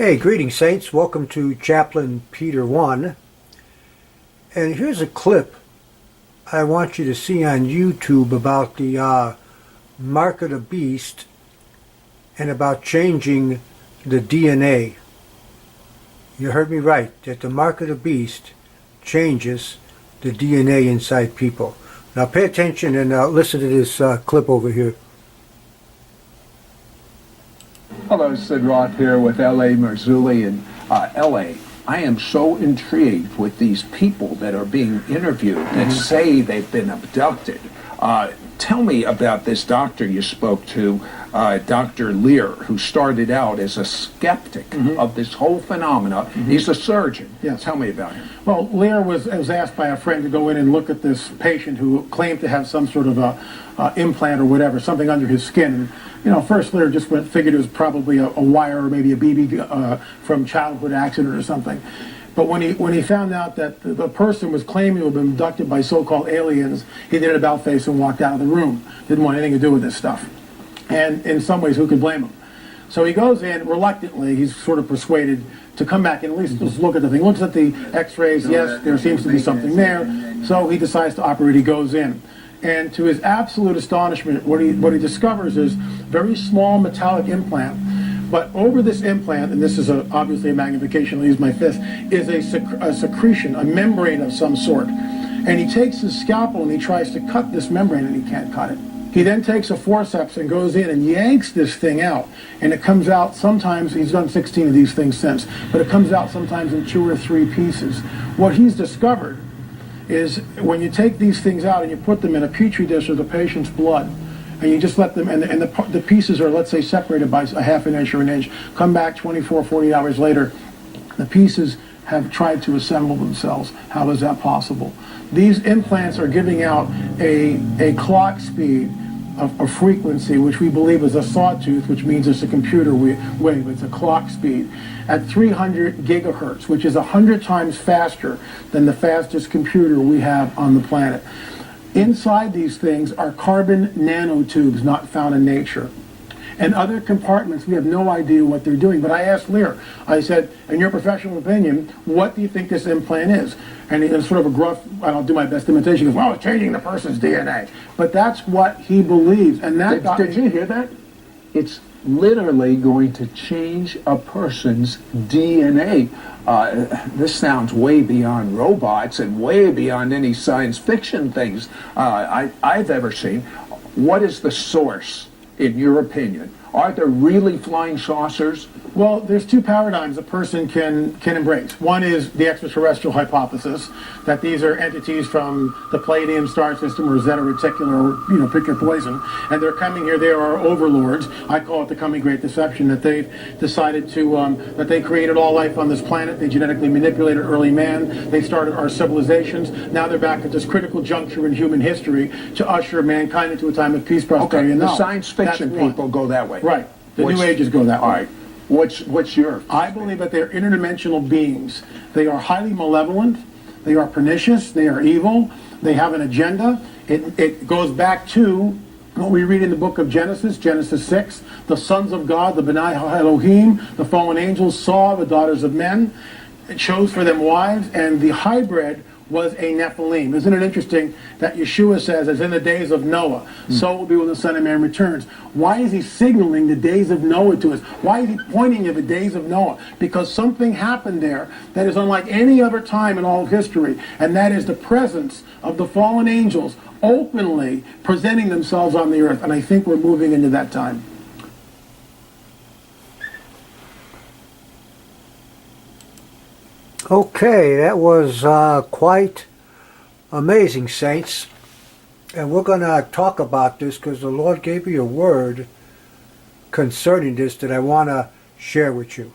Hey, greetings, Saints. Welcome to Chaplain pt.1. And here's a clip I want you to see on YouTube about the mark of the beast and about changing the DNA. You heard me right, that the mark of the beast changes the DNA inside people. Now pay attention and listen to this clip over here. Hello, Sid Roth here with L.A. Marzulli in L.A. I am so intrigued with these people that are being interviewed that say they've been abducted. Tell me about this doctor you spoke to, Dr. Lear, who started out as a skeptic of this whole phenomena. He's a surgeon. Yes. Tell me about him. Well, Lear was asked by a friend to go in and look at this patient who claimed to have some sort of a implant or whatever, something under his skin. And, you know, first Lear just figured it was probably a wire or maybe a BB from childhood accident or something. But when he found out that the person was claiming to have been abducted by so-called aliens, he did an about-face and walked out of the room. Didn't want anything to do with this stuff. And in some ways, who could blame him? So he goes in, reluctantly, he's sort of persuaded to come back and at least just look at the thing. Looks at the x-rays, yes, there seems to be something there. So he decides to operate, he goes in. And to his absolute astonishment, what he discovers is a very small metallic implant. But over this implant, and this is obviously a magnification, I'll use my fist, is a secretion, a membrane of some sort. And he takes his scalpel and he tries to cut this membrane and he can't cut it. He then takes a forceps and goes in and yanks this thing out. And it comes out sometimes, he's done 16 of these things since, but it comes out sometimes in 2 or 3 pieces. What he's discovered is when you take these things out and you put them in a petri dish of the patient's blood, and you just let them, and the pieces are, let's say, separated by a half an inch or an inch, come back 24, 40 hours later, the pieces have tried to assemble themselves. How is that possible? These implants are giving out a clock speed of a frequency, which we believe is a sawtooth, which means it's a computer wave. It's a clock speed at 300 gigahertz, which is 100 times faster than the fastest computer we have on the planet. Inside these things are carbon nanotubes not found in nature. And other compartments, we have no idea what they're doing. But I asked Lear, I said, in your professional opinion, what do you think this implant is? And in sort of a gruff, I don't do my best imitation, he goes, well, it's changing the person's DNA. But that's what he believes. And that Did you hear that? It's literally going to change a person's DNA. This sounds way beyond robots and way beyond any science fiction things I've ever seen. What is the source, in your opinion? Are there really flying saucers? Well, there's 2 paradigms a person can embrace. One is the extraterrestrial hypothesis, that these are entities from the Pleiadian star system or Zeta Reticuli, or, pick your poison, and they're coming here, they are our overlords. I call it the coming great deception, that they've decided to, that they created all life on this planet, they genetically manipulated early man, they started our civilizations, now they're back at this critical juncture in human history to usher mankind into a time of peace, prosperity, and the knowledge. science fiction people go that way. Right. The New Ages go that way. All right. What's your? I believe that they're interdimensional beings. They are highly malevolent. They are pernicious. They are evil. They have an agenda. It goes back to what we read in the book of Genesis, Genesis 6. The sons of God, the B'nai Elohim, the fallen angels saw the daughters of men, chose for them wives, and the hybrid was a Nephilim. Isn't it interesting that Yeshua says, as in the days of Noah, so it will be when the Son of Man returns? Why is he signaling the days of Noah to us? Why is he pointing to the days of Noah? Because something happened there that is unlike any other time in all of history, and that is the presence of the fallen angels openly presenting themselves on the earth, and I think we're moving into that time. Okay, that was quite amazing, Saints. And we're going to talk about this because the Lord gave me a word concerning this that I want to share with you.